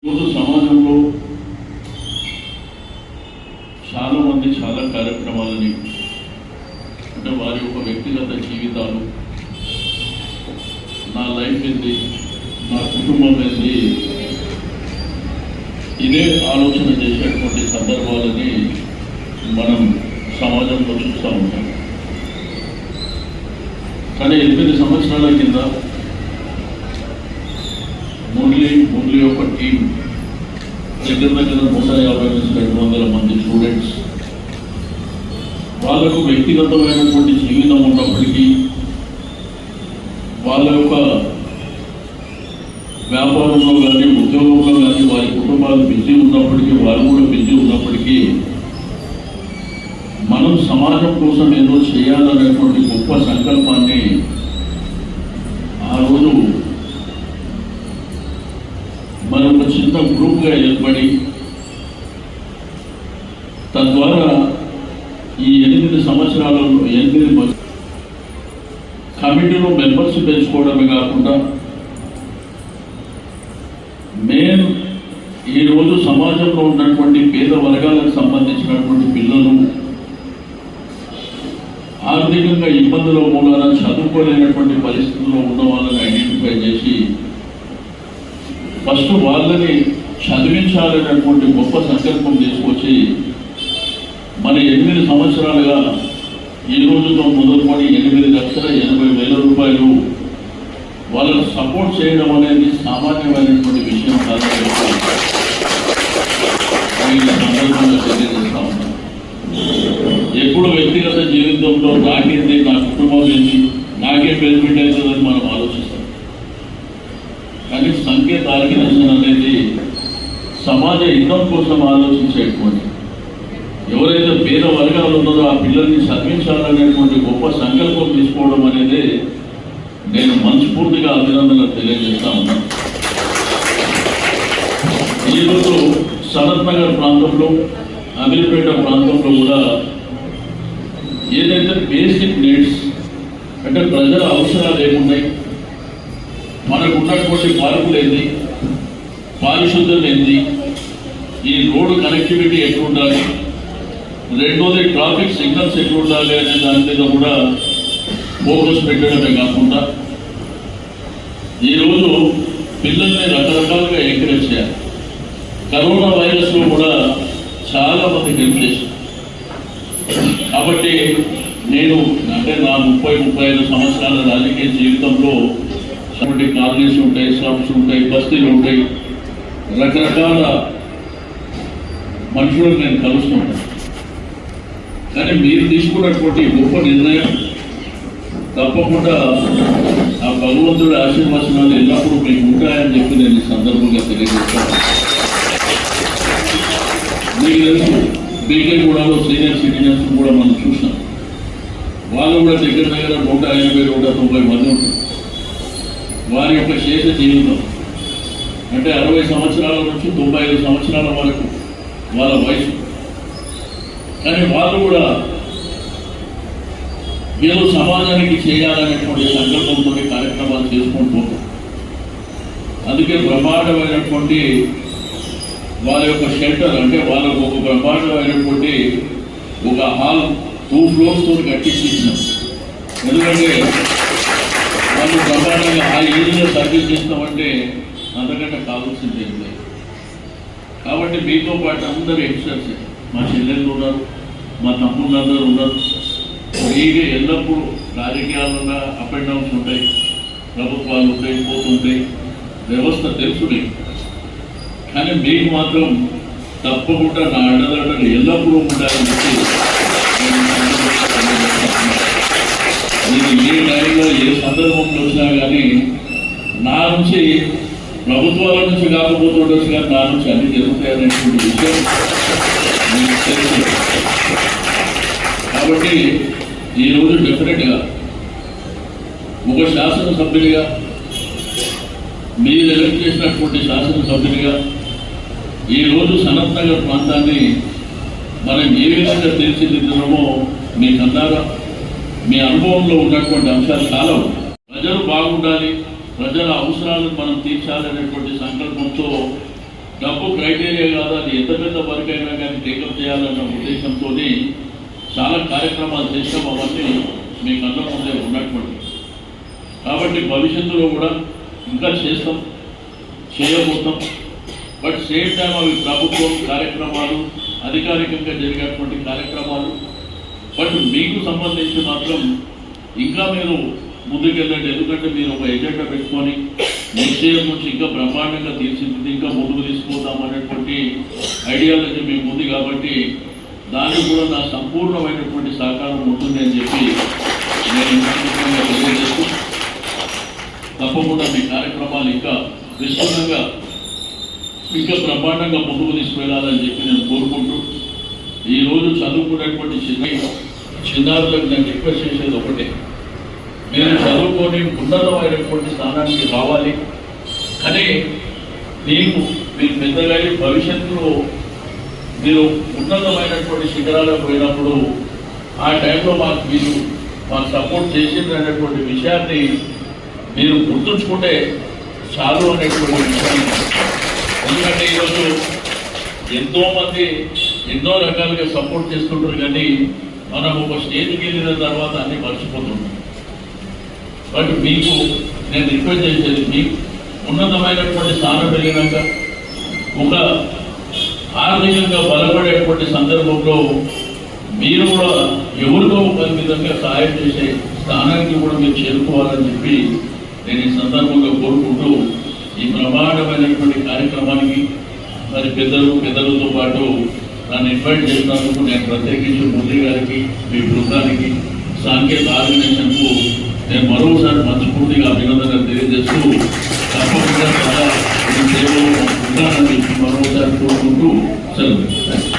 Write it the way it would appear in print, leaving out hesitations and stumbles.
సమాజంలో చాలా మంది చాలా కార్యక్రమాలని అంటే వారి యొక్క వ్యక్తిగత జీవితాలు, నా లైఫ్ ఏంది, నా కుటుంబం ఏంది, ఇదే ఆలోచన చేసేటువంటి సందర్భాలని మనం సమాజంలో చూస్తూ ఉంటాం. కానీ 8 సంవత్సరాల కింద మురళి యొక్క టీం దగ్గర 150-200 మంది స్టూడెంట్స్, వాళ్ళకు వ్యక్తిగతమైనటువంటి జీవితం ఉన్నప్పటికీ, వాళ్ళ యొక్క వ్యాపారంలో కానీ ఉద్యోగంలో కానీ వారి కుటుంబాలు బిజీ ఉన్నప్పటికీ, వారు కూడా బిజీ ఉన్నప్పటికీ, మనం సమాజం కోసం ఏదో చేయాలనేటువంటి గొప్ప సంకల్పాన్ని ఆ రోజు మరొక చిన్న గ్రూప్గా ఏర్పడి, తద్వారా ఈ 8 సంవత్సరాలలో 8 కమిటీలో మెంబర్స్ పెంచుకోవడమే కాకుండా మెయిన్ ఈరోజు సమాజంలో ఉన్నటువంటి పేద వర్గాలకు సంబంధించినటువంటి పిల్లలు ఆర్థికంగా ఇబ్బందుల మూలాన చదువుకోలేనటువంటి పరిస్థితుల్లో ఉన్న వాళ్ళని ఐడెంటిఫై చేసి ఫస్ట్ వాళ్ళని చదివించాలనేటువంటి గొప్ప సంకల్పం తీసుకొచ్చి మన 8 సంవత్సరాలుగా ఈ రోజుతో మొదలుకొని 8,80,000 రూపాయలు వాళ్ళను సపోర్ట్ చేయడం అనేది సామాన్యమైనటువంటి విషయం కాదని సందర్భంగా తెలియజేస్తా ఉన్నాను. ఎప్పుడు వ్యక్తిగత జీవితంలో నాకేంది, నా కుటుంబం ఏంటి, నాకే బెనిఫిట్ అవుతుందని మనం ఆలోచిస్తాం. కానీ సంకేత ఆర్గనైజేషన్ అనేది సమాజ హితం కోసం ఆలోచించేటువంటి, ఎవరైతే పేద వర్గాలు ఉన్నారో ఆ పిల్లల్ని చదివించాలనేటువంటి గొప్ప సంకల్పం తీసుకోవడం అనేది నేను మనస్ఫూర్తిగా అభినందనలు తెలియజేస్తా ఉన్నాను. ఈరోజు సనత్ నగర్ ప్రాంతంలో, అమీర్పేట ప్రాంతంలో కూడా ఏదైతే బేసిక్ నీడ్స్ అంటే ప్రజల అవసరాలు ఏమున్నాయి, మనకు ఉన్నటువంటి పార్కులు ఏంది, పారిశుద్ధ్యం ఏంది, ఈ రోడ్డు కనెక్టివిటీ ఎట్లుండాలి, రెండోది ట్రాఫిక్ సిగ్నల్స్ ఎట్లుండాలి అనే దాని మీద కూడా ఫోకస్ పెట్టడమే కాకుండా ఈరోజు పిల్లల్ని రకరకాలుగా ఎంకరేజ్ చేయాలి. కరోనా వైరస్లో కూడా చాలా మంది హెల్ప్ చేశారు. కాబట్టి నేను అంటే నా 30-35 సంవత్సరాల రాజకీయ జీవితంలో కాలనీస్ ఉంటాయి, స్లమ్స్ ఉంటాయి, బస్తీలు ఉంటాయి, రకరకాల మనుషులను నేను కలుస్తుంటాను. కానీ మీరు తీసుకున్నటువంటి గొప్ప నిర్ణయం తప్పకుండా ఆ భగవంతుడి ఆశీర్వచనాలు ఎల్లప్పుడూ మీకు ఉంటాయని చెప్పి నేను ఈ సందర్భంగా తెలియజేస్తాను. మీకు తెలుసు, బీకేగూడలో సీనియర్ సిటిజన్స్ కూడా మనం చూసాం. వాళ్ళు కూడా దగ్గర 180-190 మంది ఉంటారు. వారి యొక్క శేష జీవితం అంటే 60 సంవత్సరాల నుంచి 95 సంవత్సరాల వరకు వాళ్ళ వయసు. కానీ వాళ్ళు కూడా ఏదో సమాజానికి చేయాలనేటువంటి సంకల్పంతో కార్యక్రమాలు చేసుకుంటూ పోతారు. అందుకే బ్రహ్మాండమైనటువంటి వాళ్ళ యొక్క షెల్టర్ అంటే వాళ్ళకు ఒక బ్రహ్మాండమైనటువంటి ఒక హాల్ 2 floors తో కట్టించి ఇచ్చినాం. ఎందుకంటే వాళ్ళు బ్రహ్మాండంగా ఆ ఏరియాలో సర్వీస్ చేస్తామంటే అంతకంటే కావాల్సింది ఏం లేదు. కాబట్టి మీతో పాటు అందరూ యంగ్స్టర్స్, మా చెల్లెళ్ళు ఉన్నారు, మా తమ్ముళ్ళు అందరూ ఉన్నారు. మీకే ఎల్లప్పుడూ రాజకీయాలలో అప్ అండ్ డౌన్స్ ఉంటాయి, ప్రభుత్వాలు ఉంటాయి, పోతుంటాయి, వ్యవస్థ తెలుసునే. కానీ మీకు మాత్రం తప్పకుండా నా అండదండలు ఎల్లప్పుడూ ఉండాలని చెప్పి నేను ఏ టైంలో ఏ సందర్భంలో వచ్చినా కానీ నా నుంచి ప్రభుత్వాల నుంచి కాకపోతుండొచ్చు, కానీ నా నుంచి అన్ని జరుగుతాయనేటువంటి విషయం మీకు తెలుసు. కాబట్టి ఈరోజు డెఫినెట్గా ఒక శాసనసభ్యునిగా, మీరు ఎలక్ట్ చేసినటువంటి శాసనసభ్యునిగా ఈరోజు సనత్ నగర్ ప్రాంతాన్ని మనం ఏ విధంగా తీర్చిదిద్దుతామో మీకన్నారా మీ అనుభవంలో ఉన్నటువంటి అంశాలు చాలా ఉన్నాయి. ప్రజలు బాగుండాలి, ప్రజల అవసరాలను మనం తీర్చాలనేటువంటి సంకల్పంతో డబ్బు క్రైటీరియా కాదు, అది ఎంత పెద్ద వర్క్ అయినా కానీ టేకప్ చేయాలన్న ఉద్దేశంతో చాలా కార్యక్రమాలు చేసాం. అవన్నీ మీ కళ్ళ ముందే ఉన్నటువంటి. కాబట్టి భవిష్యత్తులో కూడా ఇంకా చేస్తాం, చేయబోతాం. బట్ సేమ్ టైం అవి ప్రభుత్వం కార్యక్రమాలు, అధికారికంగా జరిగేటువంటి కార్యక్రమాలు. బట్ మీకు సంబంధించి మాత్రం ఇంకా మీరు ముందుకెళ్ళండి. ఎందుకంటే మీరు ఒక ఎజెండా పెట్టుకొని నెక్స్ట్ ఇయర్ నుంచి ఇంకా బ్రహ్మాండంగా తీర్చిదిద్ది ఇంకా ముందుకు తీసుకుపోతాం అనేటువంటి ఐడియాలజీ మీకు ఉంది. కాబట్టి దానికి కూడా నా సంపూర్ణమైనటువంటి సహకారం ఉంటుంది అని చెప్పి నేను తెలియజేస్తూ, తప్పకుండా మీ కార్యక్రమాలు ఇంకా విస్తృతంగా ఇంకా బ్రహ్మాండంగా ముందుకు తీసుకువెళ్ళాలని చెప్పి నేను కోరుకుంటూ, ఈరోజు చదువుకునేటువంటి చిన్నారులకు నేను రిక్వెస్ట్ చేసేది ఒకటే, మీరు చదువుకొని ఉన్నతమైనటువంటి స్థానానికి రావాలి. కానీ మీరు పెద్దగా భవిష్యత్తులో మీరు ఉన్నతమైనటువంటి శిఖరాలకు పోయినప్పుడు ఆ టైంలో మాకు సపోర్ట్ చేసింది అనేటువంటి విషయాన్ని మీరు గుర్తుంచుకుంటే చాలు అనేటువంటి విషయాన్ని. ఎందుకంటే ఈరోజు ఎంతోమంది ఎన్నో రకాలుగా సపోర్ట్ చేస్తుంటారు, కానీ మనం ఒక స్టేజ్కి వెళ్ళిన తర్వాత అన్ని మర్చిపోతుంటాం. బట్ మీకు నేను రిక్వెస్ట్ చేసేది, మీకు ఉన్నతమైనటువంటి స్థానం పెరిగినాక ఒక ఆర్థికంగా బలపడేటువంటి సందర్భంలో మీరు కూడా ఎవరికో ఒక విధంగా సహాయం చేసే స్థానానికి కూడా మీరు చేరుకోవాలని చెప్పి నేను ఈ సందర్భంగా కోరుకుంటూ, ఈ ప్రమాణమైనటువంటి కార్యక్రమానికి మరి పెద్దలతో పాటు నన్ను ఇన్వైట్ చేసినందుకు నేను ప్రత్యేకించి మోదీ గారికి, మీ బృందానికి, సాంకేతిక ఆర్గనైజేషన్కు నేను మరోసారి మనస్ఫూర్తిగా అభినందనలు తెలియజేస్తూ, తప్పకుండా చాలా ఈ సేవలో ఉంటానని మరోసారి కోరుకుంటూ సెలవు.